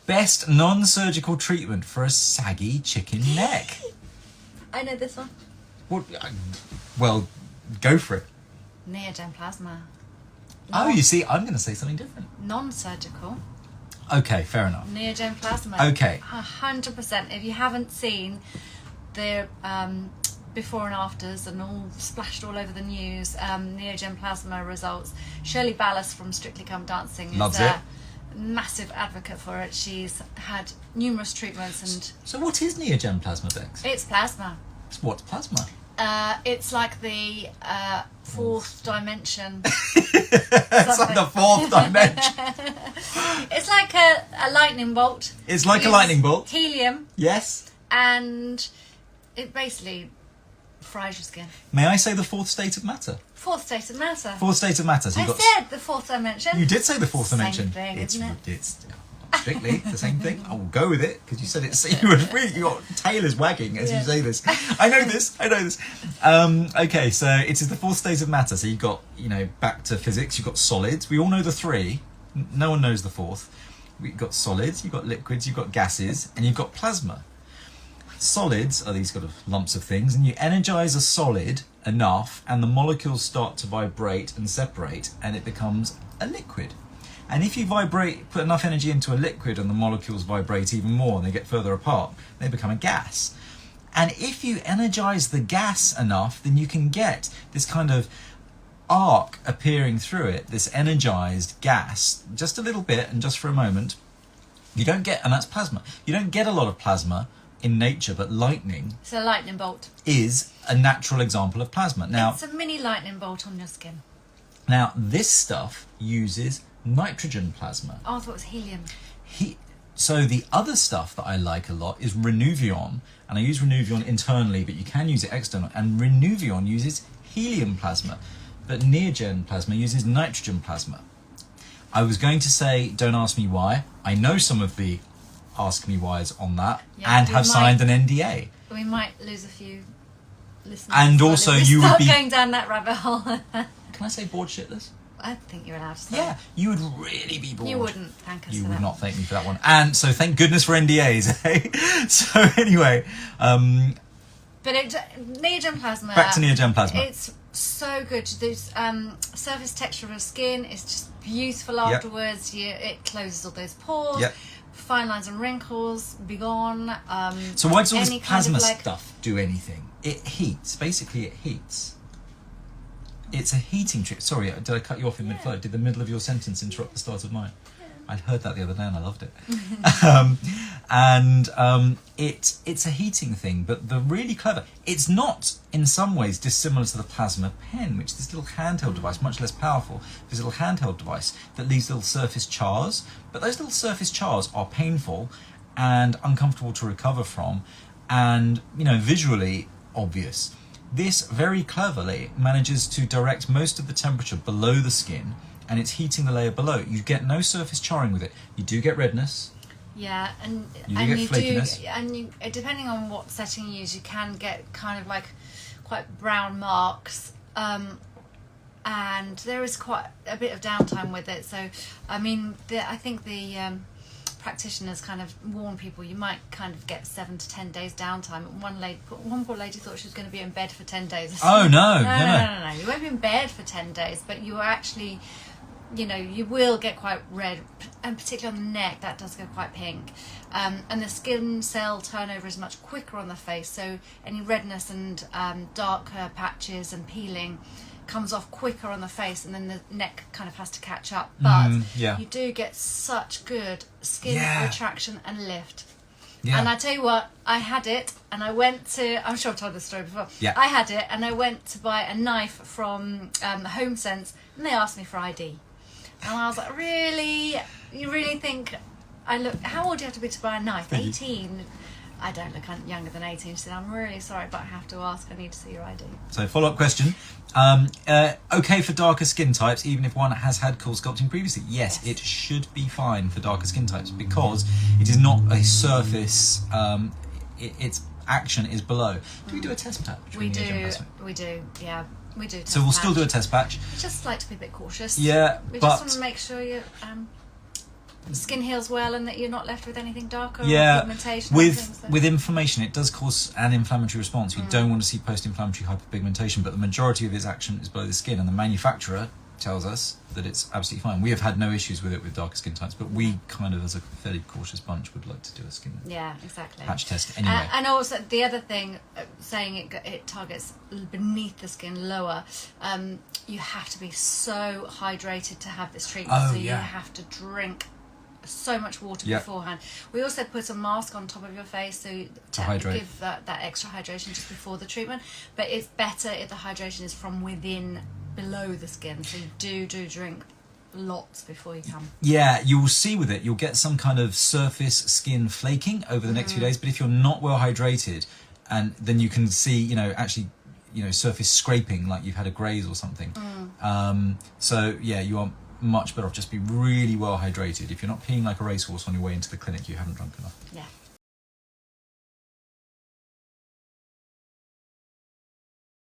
Best non-surgical treatment for a saggy chicken neck. I know this one. What? Well, go for it. Neogen plasma. Oh, you see, I'm going to say something different. Non-surgical. Okay, fair enough. Neogen plasma. Okay. 100%. If you haven't seen the before and afters and all splashed all over the news, Neogen plasma results. Shirley Ballas from Strictly Come Dancing Loves is it. a massive advocate for it. She's had numerous treatments and... So what is Neogen plasma, Bex? It's plasma. What's plasma? It's like the fourth dimension. It's like the fourth dimension. It's like a lightning bolt. It's like a lightning bolt. Helium. Yes. And it basically fries your skin. May I say the fourth state of matter? Fourth state of matter. Fourth state of matter. So I said the fourth dimension. You did say the fourth dimension. Same thing, isn't it? It's strictly the same thing. I will go with it because you said it's. Your tail is wagging as you say this. I know this. Okay, so it is the fourth state of matter. So you've got, back to physics. You've got solids. We all know the three. No one knows the fourth. We've got solids. You've got liquids. You've got gases, and you've got plasma. Solids are these kind of lumps of things, and you energize a solid enough, and the molecules start to vibrate and separate, and it becomes a liquid. And if you put enough energy into a liquid and the molecules vibrate even more and they get further apart, they become a gas. And if you energize the gas enough, then you can get this kind of arc appearing through it, this energized gas, just a little bit and just for a moment. And that's plasma. You don't get a lot of plasma in nature, but lightning... It's a lightning bolt. ...is a natural example of plasma. Now, it's a mini lightning bolt on your skin. Now, this stuff uses nitrogen plasma. Oh, I thought it was helium. So the other stuff that I like a lot is Renuvion, and I use Renuvion internally, but you can use it externally. And Renuvion uses helium plasma, but Neogen plasma uses nitrogen plasma. I was going to say, don't ask me why. I know some of the ask me whys on that, and have signed an NDA. We might lose a few listeners. And also, you would be going down that rabbit hole. Can I say bored shitless? I think you're allowed to say. Yeah, you would really be bored. You wouldn't thank us You for would that. not thank me for that one. And so thank goodness for NDAs, eh? So anyway, but Neogen plasma. Back to Neogen plasma. It's so good. This surface texture of your skin is just beautiful afterwards. It closes all those pores. Yep. Fine lines and wrinkles be gone. So why does all this any plasma kind of stuff do anything? It heats. Basically, it heats. It's a heating trick. Sorry, did I cut you off in mid-flow? Did the middle of your sentence interrupt the start of mine? I'd heard that the other day and I loved it. It's a heating thing, but the really clever... It's not, in some ways, dissimilar to the plasma pen, which is this little handheld device, much less powerful, this little handheld device that leaves little surface chars. But those little surface chars are painful and uncomfortable to recover from and, visually obvious. This very cleverly manages to direct most of the temperature below the skin, and it's heating the layer below. You get no surface charring with it. You do get redness. Yeah, and you get flakiness. Depending on what setting you use, you can get kind of like quite brown marks. And there is quite a bit of downtime with it. So, I think the practitioners kind of warn people you might kind of get 7 to 10 days downtime. One poor lady thought she was going to be in bed for 10 days. Oh no. You won't be in bed for 10 days, but you are actually, you will get quite red, and particularly on the neck, that does go quite pink. And the skin cell turnover is much quicker on the face, so any redness and darker patches and peeling comes off quicker on the face, and then the neck kind of has to catch up. But you do get such good skin retraction and lift. Yeah. And I tell you what, I had it, and I went to... I'm sure I've told this story before. Yeah. I had it, and I went to buy a knife from Home Sense, and they asked me for ID. And I was like, really? You really think I look... How old do you have to be to buy a knife? 18? I don't look younger than 18. She said, I'm really sorry, but I have to ask. I need to see your ID. So, follow-up question. Okay for darker skin types, even if one has had cool sculpting previously? Yes, it should be fine for darker skin types because it is not a surface. Its action is below. Do we do a test patch? We do, yeah. We do. So we'll still do a test patch. Just like to be a bit cautious. Yeah, we just want to make sure you. skin heals well and that you're not left with anything darker or Yeah, pigmentation. And things that... with inflammation, it does cause an inflammatory response. You don't want to see post-inflammatory hyperpigmentation, but the majority of its action is below the skin, and the manufacturer tells us that it's absolutely fine. We have had no issues with it with darker skin types, but we kind of, as a fairly cautious bunch, would like to do a skin patch test anyway. And also the other thing, saying it targets beneath the skin, lower, you have to be so hydrated to have this treatment. You have to drink so much water beforehand. We also put a mask on top of your face to hydrate, give that extra hydration just before the treatment, but it's better if the hydration is from within, below the skin, so you do drink lots before you come. Yeah, you will see with it, you'll get some kind of surface skin flaking over the next few days, but if you're not well hydrated, and then you can see, actually, surface scraping, like you've had a graze or something. So yeah, you are much better off just be really well hydrated. If you're not peeing like a racehorse on your way into the clinic, you haven't drunk enough. Yeah.